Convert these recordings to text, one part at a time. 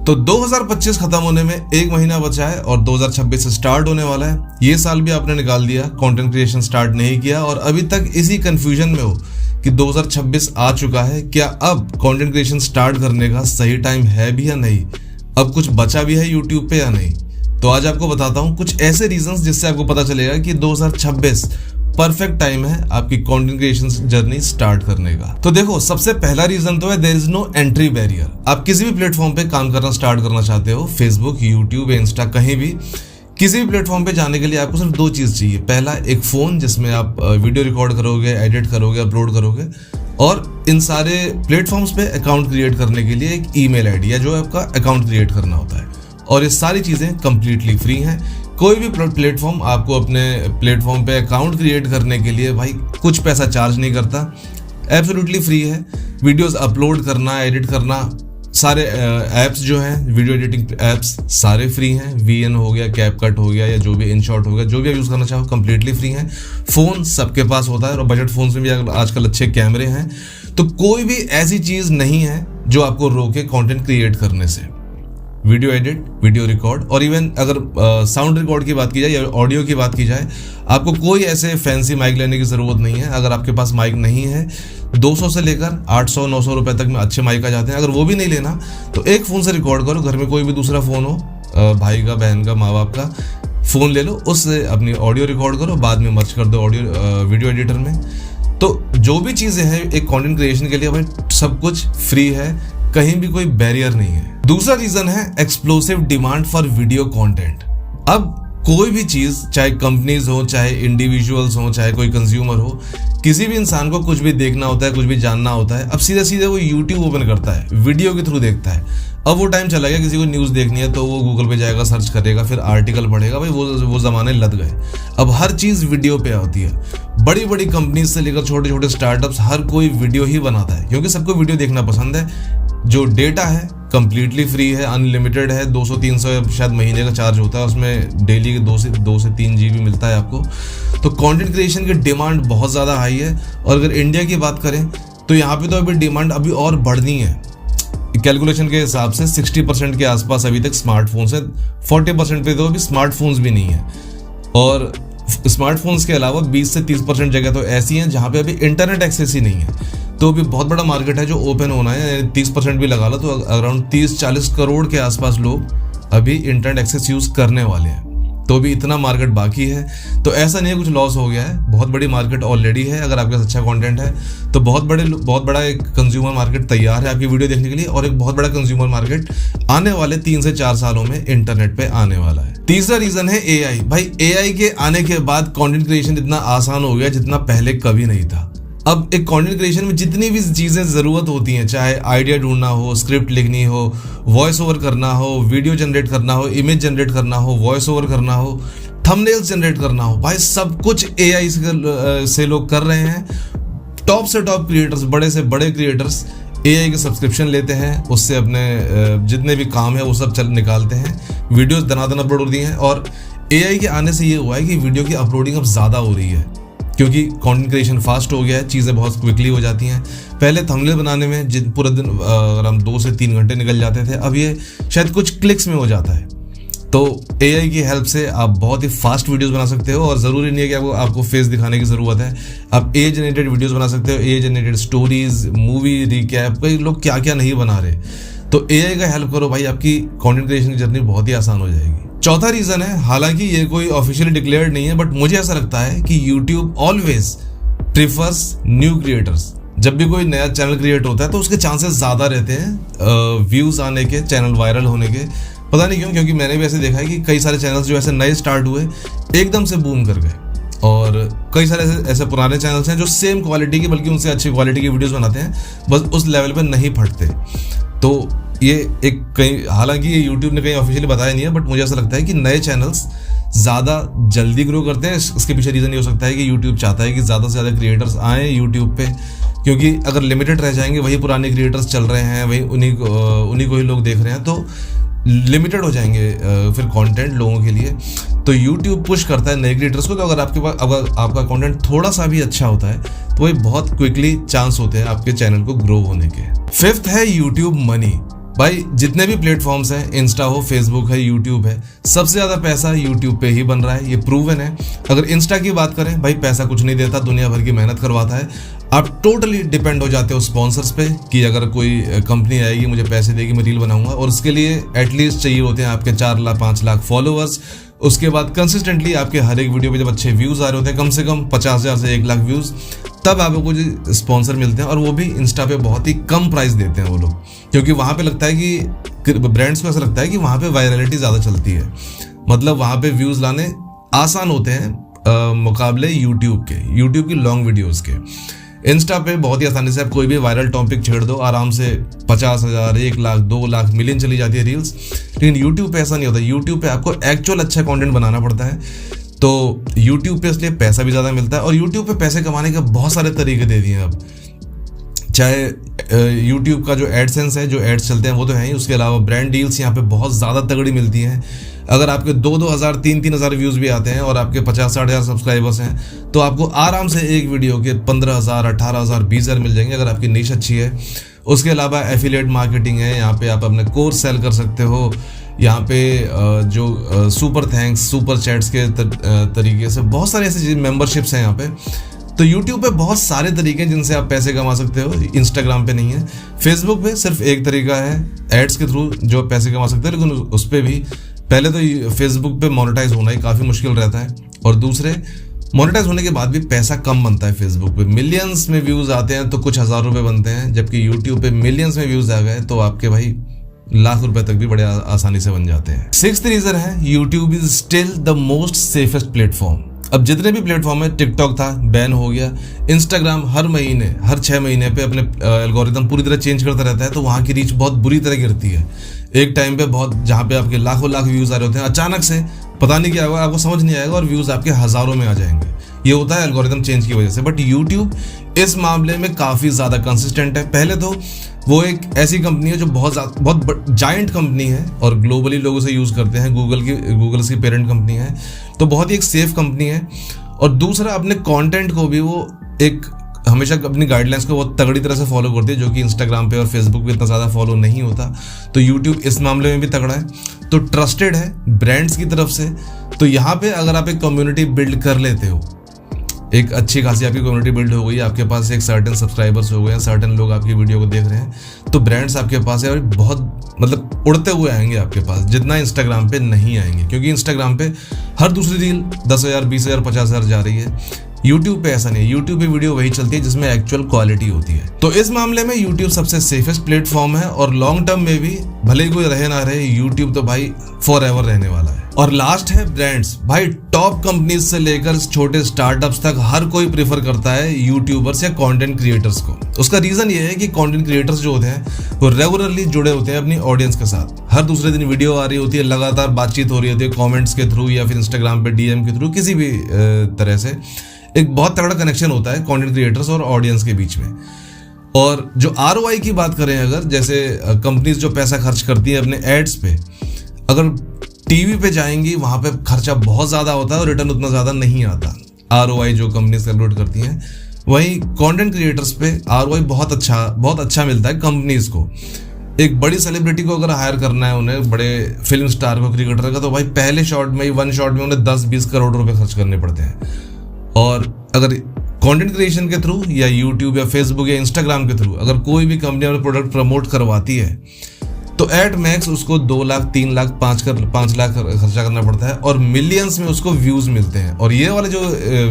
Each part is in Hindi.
तो 2025 खत्म होने में एक महीना बचा है और 2026 स्टार्ट होने वाला है। ये साल भी आपने निकाल दिया, कंटेंट क्रिएशन स्टार्ट नहीं किया और अभी तक इसी कंफ्यूजन में हो कि 2026 आ चुका है, क्या अब कंटेंट क्रिएशन स्टार्ट करने का सही टाइम है भी या नहीं, अब कुछ बचा भी है यूट्यूब पे या नहीं। तो आज आपको बताता हूँ कुछ ऐसे रीजंस जिससे आपको पता चलेगा कि 2026 परफेक्ट टाइम है आपकी कंटेंट क्रिएशन जर्नी स्टार्ट करने का। तो देखो, सबसे पहला रीजन तो है there is no entry barrier. आप किसी भी प्लेटफॉर्म पे काम करना स्टार्ट करना चाहते हो, फेसबुक, यूट्यूब, इंस्टा, कहीं भी किसी भी प्लेटफॉर्म पे जाने के लिए आपको सिर्फ दो चीज चाहिए। पहला, एक फोन जिसमें आप वीडियो रिकॉर्ड करोगे, एडिट करोगे, अपलोड करोगे, और इन सारे प्लेटफॉर्म्स पे अकाउंट क्रिएट करने के लिए एक ईमेल आईडी या जो आपका अकाउंट क्रिएट करना होता है। और ये सारी चीजें कंप्लीटली फ्री हैं। कोई भी प्लेटफॉर्म आपको अपने प्लेटफॉर्म पे अकाउंट क्रिएट करने के लिए भाई कुछ पैसा चार्ज नहीं करता, एब्सोल्युटली फ्री है। वीडियोस अपलोड करना, एडिट करना, सारे ऐप्स जो हैं, वीडियो एडिटिंग ऐप्स सारे फ्री हैं। VN हो गया, कैपकट हो गया, या जो भी InShot हो गया, जो भी आप यूज़ करना चाहो कंप्लीटली फ्री हैं। फ़ोन सबके पास होता है और बजट फ़ोन में भी आजकल अच्छे कैमरे हैं। तो कोई भी ऐसी चीज़ नहीं है जो आपको रोके कंटेंट क्रिएट करने से। वीडियो एडिट, वीडियो रिकॉर्ड, और इवन अगर साउंड रिकॉर्ड की बात की जाए या ऑडियो की बात की जाए, आपको कोई ऐसे फैंसी माइक लेने की ज़रूरत नहीं है। अगर आपके पास माइक नहीं है, 200 से लेकर 800-900 रुपए तक में अच्छे माइक आ जाते हैं। अगर वो भी नहीं लेना तो एक फ़ोन से रिकॉर्ड करो, घर में कोई भी दूसरा फ़ोन हो, भाई का, बहन का, माँ बाप का फ़ोन ले लो, उससे अपनी ऑडियो रिकॉर्ड करो, बाद में मर्ज कर दो ऑडियो वीडियो एडिटर में। तो जो भी चीज़ें हैं एक कंटेंट क्रिएशन के लिए भाई सब कुछ फ्री है, कहीं भी कोई बैरियर नहीं है। दूसरा रीजन है explosive demand for video content. अब कोई भी चीज, चाहे कंपनीज हो, चाहे इंडिविजुअल्स हो, चाहे कोई कंज्यूमर हो, किसी भी इंसान को कुछ भी देखना होता है, कुछ भी जानना होता है, अब सीधे सीधे वो यूट्यूब ओपन करता है, वीडियो के थ्रू देखता है। अब वो टाइम चला गया, किसी को न्यूज़ देखनी है तो वो गूगल पे जाएगा, सर्च करेगा, फिर आर्टिकल पढ़ेगा। भाई वो ज़माने लद गए। अब हर चीज़ वीडियो पे होती है। बड़ी बड़ी कंपनीज से लेकर छोटे छोटे स्टार्टअप्स, हर कोई वीडियो ही बनाता है क्योंकि सबको वीडियो देखना पसंद है। जो डेटा है कंप्लीटली फ्री है, अनलिमिटेड है, 200-300 शायद महीने का चार्ज होता है, उसमें डेली के 2 से 3 GB मिलता है आपको। तो कंटेंट क्रिएशन की डिमांड बहुत ज़्यादा हाई है। और अगर इंडिया की बात करें तो यहाँ पे तो अभी डिमांड अभी और बढ़नी है। कैलकुलेशन के हिसाब से 60% के आसपास अभी तक स्मार्टफोन्स है, 40% पे तो अभी स्मार्टफोन्स भी नहीं है। और स्मार्टफोन्स के अलावा 20 से 30% जगह तो ऐसी हैं जहाँ पे अभी इंटरनेट एक्सेस ही नहीं है। तो भी बहुत बड़ा मार्केट है जो ओपन होना है। 30% भी लगा लो तो अराउंड 30-40 करोड़ के आसपास लोग अभी इंटरनेट एक्सेस यूज़ करने वाले हैं। तो भी इतना मार्केट बाकी है। तो ऐसा नहीं है कुछ लॉस हो गया है, बहुत बड़ी मार्केट ऑलरेडी है। अगर आपके पास अच्छा कंटेंट है तो बहुत बड़ा एक कंज्यूमर मार्केट तैयार है आपकी वीडियो देखने के लिए। और एक बहुत बड़ा कंज्यूमर मार्केट आने वाले 3 से 4 सालों में इंटरनेट पे आने वाला है। तीसरा रीजन है AI। भाई AI के आने के बाद कंटेंट क्रिएशन इतना आसान हो गया जितना पहले कभी नहीं था। अब एक कंटेंट क्रिएशन में जितनी भी चीज़ें ज़रूरत होती हैं, चाहे आइडिया ढूंढना हो, स्क्रिप्ट लिखनी हो, वॉइस ओवर करना हो, वीडियो जनरेट करना हो, इमेज जनरेट करना हो, वॉइस ओवर करना हो, थंबनेल्स जनरेट करना हो, भाई सब कुछ AI से लोग कर रहे हैं। टॉप से टॉप क्रिएटर्स, बड़े से बड़े क्रिएटर्स AI के सब्सक्रिप्शन लेते हैं, उससे अपने जितने भी काम है वो सब निकालते हैं। वीडियोज़ दनादन अपलोड होती हैं। और AI के आने से ये हुआ है कि वीडियो की अपलोडिंग अब ज़्यादा हो रही है क्योंकि कंटेंट क्रिएशन फास्ट हो गया है, चीज़ें बहुत क्विकली हो जाती हैं। पहले थंबनेल बनाने में पूरा दिन अगर हम 2 से 3 घंटे निकल जाते थे, अब ये शायद कुछ क्लिक्स में हो जाता है। तो AI की हेल्प से आप बहुत ही फास्ट वीडियोस बना सकते हो। और ज़रूरी नहीं है कि आपको फेस दिखाने की ज़रूरत है। आप AI जनरेटेड वीडियोस बना सकते हो, AI generated stories, movie recap, कई लोग क्या क्या नहीं बना रहे। तो AI का हेल्प करो भाई, आपकी कंटेंट क्रिएशन की जर्नी बहुत ही आसान हो जाएगी। चौथा रीज़न है, हालांकि ये कोई ऑफिशियली डिक्लेयर्ड नहीं है, बट मुझे ऐसा लगता है कि YouTube always prefers new creators. जब भी कोई नया चैनल क्रिएट होता है तो उसके चांसेस ज़्यादा रहते हैं व्यूज़ आने के, चैनल वायरल होने के। पता नहीं क्यों, क्योंकि मैंने भी ऐसे देखा है कि कई सारे चैनल्स जो ऐसे नए स्टार्ट हुए एकदम से बूम कर गए। और कई सारे ऐसे पुराने चैनल्स हैं जो सेम क्वालिटी की, बल्कि उनसे अच्छी क्वालिटी की वीडियोज़ बनाते हैं, बस उस लेवल पर नहीं फटते। तो ये एक कहीं, हालांकि ये YouTube ने कहीं ऑफिशियली बताया नहीं है, बट मुझे ऐसा लगता है कि नए चैनल्स ज़्यादा जल्दी ग्रो करते हैं। इसके पीछे रीज़न ये हो सकता है कि YouTube चाहता है कि ज़्यादा से ज़्यादा क्रिएटर्स आएँ YouTube पे, क्योंकि अगर लिमिटेड रह जाएंगे, वही पुराने क्रिएटर्स चल रहे हैं, वही उन्हीं को ही लोग देख रहे हैं, तो लिमिटेड हो जाएंगे फिर कंटेंट लोगों के लिए। तो YouTube पुश करता है नए क्रिएटर्स को। तो अगर आपका कंटेंट थोड़ा सा भी अच्छा होता है तो वही बहुत क्विकली चांस होते हैं आपके चैनल को ग्रो होने के। फिफ्थ है YouTube मनी। भाई जितने भी प्लेटफॉर्म्स हैं, इंस्टा हो, फेसबुक है, यूट्यूब है, सबसे ज़्यादा पैसा यूट्यूब पे ही बन रहा है, ये प्रूवन है। अगर इंस्टा की बात करें, भाई पैसा कुछ नहीं देता, दुनिया भर की मेहनत करवाता है। आप टोटली डिपेंड हो जाते हो स्पॉन्सर्स पे कि अगर कोई कंपनी आएगी मुझे पैसे देगी, मैं रील बनाऊंगा, और उसके लिए एटलीस्ट चाहिए होते हैं आपके 4 लाख 5 लाख फॉलोअर्स। उसके बाद कंसिस्टेंटली आपके हर एक वीडियो पे जब अच्छे व्यूज़ आ रहे होते हैं, कम से कम 50,000 से 1 लाख व्यूज़, तब आपको जो स्पॉन्सर मिलते हैं, और वो भी इंस्टा पे बहुत ही कम प्राइस देते हैं वो लोग, क्योंकि वहाँ पे लगता है कि ब्रांड्स को ऐसा लगता है कि वहाँ पे वायरलिटी ज़्यादा चलती है, मतलब वहाँ पे व्यूज़ लाने आसान होते हैं मुकाबले यूट्यूब की लॉन्ग वीडियोज़ के। इंस्टा पे बहुत ही आसानी से आप कोई भी वायरल टॉपिक छेड़ दो, आराम से 50,000, 1 लाख, 2 लाख, मिलियन चली जाती है रील्स। लेकिन यूट्यूब पे ऐसा नहीं होता, यूट्यूब पे आपको एक्चुअल अच्छा कंटेंट बनाना पड़ता है, तो यूट्यूब पे इसलिए पैसा भी ज़्यादा मिलता है। और यूट्यूब पे पैसे कमाने के बहुत सारे तरीके दे दिए हैं अब, चाहे यूट्यूब का जो एडसेंस है, जो एड्स चलते हैं वो तो है ही, उसके अलावा ब्रांड डील्स यहाँ पे बहुत ज़्यादा तगड़ी मिलती हैं। अगर आपके 2-2 हज़ार 3-3 हज़ार व्यूज़ भी आते हैं और आपके 50-60 हज़ार सब्सक्राइबर्स हैं, तो आपको आराम से एक वीडियो के 15,000, 18,000, 20,000 मिल जाएंगे अगर आपकी नीश अच्छी है। उसके अलावा एफिलिएट मार्केटिंग है, यहाँ पे आप अपने कोर्स सेल कर सकते हो। यहाँ पे जो सुपर थैंक्स, सुपर चैट्स के तरीके से बहुत सारी ऐसी चीज़, मेंबरशिप्स हैं यहाँ पे। तो यूट्यूब पे बहुत सारे तरीके हैं जिनसे आप पैसे कमा सकते हो, इंस्टाग्राम पे नहीं है। फेसबुक पे सिर्फ एक तरीका है, एड्स के थ्रू जो पैसे कमा सकते हो, लेकिन उस पर भी पहले तो फेसबुक पे मोनेटाइज होना ही काफ़ी मुश्किल रहता है, और दूसरे मोनेटाइज होने के बाद भी पैसा कम बनता है। फेसबुक पे मिलियंस में व्यूज़ आते हैं तो कुछ हज़ार रुपये बनते हैं, जबकि यूट्यूब पे मिलियंस में व्यूज़ आ गए तो आपके भाई लाख रुपए तक भी बड़े आसानी से बन जाते हैं। 6th रीजन है, YouTube is still the most safest platform. अब जितने भी प्लेटफॉर्म है, टिकटॉक था, बैन हो गया, इंस्टाग्राम हर 6 महीने पे अपने एल्गोरिदम पूरी तरह चेंज करता रहता है, तो वहाँ की रीच बहुत बुरी तरह गिरती है। एक टाइम पे बहुत, जहाँ पे आपके लाखों लाख व्यूज़ आ रहे होते हैं, अचानक से पता नहीं क्या होगा, आपको समझ नहीं आएगा और व्यूज़ आपके हज़ारों में आ जाएंगे। ये होता है एल्गोरिदम चेंज की वजह से। बट यूट्यूब इस मामले में काफ़ी ज़्यादा कंसिस्टेंट है। पहले तो वो एक ऐसी कंपनी है जो बहुत जायंट कंपनी है और ग्लोबली लोग उसे यूज़ करते हैं, गूगल की पेरेंट कंपनी है, तो बहुत ही एक सेफ कंपनी है। और दूसरा, अपने कंटेंट को भी वो एक हमेशा अपनी गाइडलाइंस को बहुत तगड़ी तरह से फॉलो करती है, जो कि इंस्टाग्राम पे और फेसबुक पे इतना ज़्यादा फॉलो नहीं होता। तो यूट्यूब इस मामले में भी तगड़ा है, तो ट्रस्टेड है ब्रांड्स की तरफ से। तो यहाँ पे अगर आप एक कम्युनिटी बिल्ड कर लेते हो, एक अच्छी खासी आपकी कम्युनिटी बिल्ड हो गई, आपके पास एक सर्टेन सब्सक्राइबर्स हो गए हैं, सर्टेन लोग आपकी वीडियो को देख रहे हैं, तो ब्रांड्स आपके पास है और बहुत मतलब उड़ते हुए आएंगे आपके पास, जितना इंस्टाग्राम पे नहीं आएंगे, क्योंकि इंस्टाग्राम पे हर दूसरी रील 10,000, 20,000, 50,000 जा रही है। यूट्यूब पे ऐसा नहीं है, यूट्यूब पे वीडियो वही चलती है जिसमें एक्चुअल क्वालिटी होती है। तो इस मामले में यूट्यूब सबसे सेफेस्ट प्लेटफॉर्म है, और लॉन्ग टर्म में भी भले ही कोई रहे ना रहे, यूट्यूब तो भाई फॉर एवर रहने वाला है। और लास्ट है ब्रांड्स। भाई टॉप कंपनीज से लेकर छोटे स्टार्टअप्स तक हर कोई प्रेफर करता है यूट्यूबर्स या कंटेंट क्रिएटर्स को। उसका रीजन ये है कि कंटेंट क्रिएटर्स जो होते हैं वो रेगुलरली जुड़े होते हैं अपनी ऑडियंस के साथ। हर दूसरे दिन वीडियो आ रही होती है, लगातार बातचीत हो रही होती है कॉमेंट्स के थ्रू या फिर इंस्टाग्राम पे डीएम के थ्रू, किसी भी तरह से एक बहुत तगड़ा कनेक्शन होता है कंटेंट क्रिएटर्स और ऑडियंस के बीच में। और जो ROI की बात करें, अगर जैसे कंपनीज जो पैसा खर्च करती है अपने एड्स पे, अगर टीवी पे जाएंगी वहाँ पे खर्चा बहुत ज़्यादा होता है और रिटर्न उतना ज़्यादा नहीं आता। ROI जो कंपनीज कैलकुलेट करती हैं, वहीं कंटेंट क्रिएटर्स पे ROI बहुत अच्छा मिलता है कंपनीज को। एक बड़ी सेलिब्रिटी को अगर हायर करना है, उन्हें बड़े फिल्म स्टार को, क्रिकेटर का, तो भाई पहले शॉट में ही 1 शॉट में उन्हें 10-20 करोड़ रुपए खर्च करने पड़ते हैं। और अगर कंटेंट क्रिएशन के थ्रू या यूट्यूब या फेसबुक या इंस्टाग्राम के थ्रू अगर कोई भी कंपनी अपना प्रोडक्ट प्रमोट करवाती है, तो एट मैक्स उसको 2 लाख, 3 लाख, 5 लाख खर्चा करना पड़ता है, और मिलियंस में उसको व्यूज़ मिलते हैं। और ये वाले जो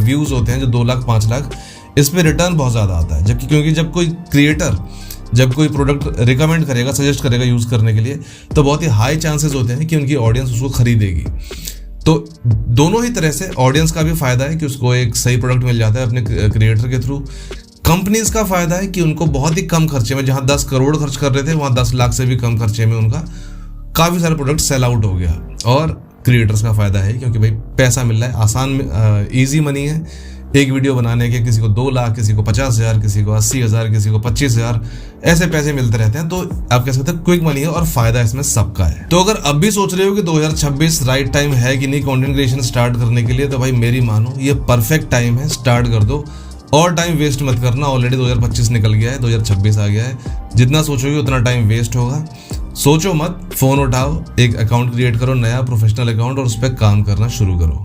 व्यूज़ होते हैं, जो 2 लाख, 5 लाख, इस पर रिटर्न बहुत ज़्यादा आता है। जबकि क्योंकि जब कोई क्रिएटर जब कोई प्रोडक्ट रिकमेंड करेगा, सजेस्ट करेगा यूज़ करने के लिए, तो बहुत ही हाई चांसेस होते हैं कि उनकी ऑडियंस उसको खरीदेगी। तो दोनों ही तरह से ऑडियंस का भी फ़ायदा है कि उसको एक सही प्रोडक्ट मिल जाता है अपने क्रिएटर के थ्रू। कंपनीज का फ़ायदा है कि उनको बहुत ही कम खर्चे में, जहाँ 10 करोड़ खर्च कर रहे थे, वहाँ 10 लाख से भी कम खर्चे में उनका काफ़ी सारे प्रोडक्ट सेल आउट हो गया। और क्रिएटर्स का फ़ायदा है क्योंकि भाई पैसा मिल रहा है, आसान ईजी मनी है। एक वीडियो बनाने के किसी को 2 लाख, किसी को 50,000, किसी को 80,000, किसी को 25,000, ऐसे पैसे मिलते रहते हैं। तो आप कह सकते हैं क्विक मनी है और फायदा इसमें सबका है। तो अगर अब भी सोच रहे हो कि 2026 राइट टाइम है कि नहीं कंटेंट क्रिएशन स्टार्ट करने के लिए, तो भाई मेरी मानो ये परफेक्ट टाइम है, स्टार्ट कर दो और टाइम वेस्ट मत करना। ऑलरेडी 2025 निकल गया है, 2026 आ गया है, जितना सोचोगे उतना टाइम वेस्ट होगा। सोचो मत, फोन उठाओ, एक अकाउंट क्रिएट करो, नया प्रोफेशनल अकाउंट, और उस पर काम करना शुरू करो।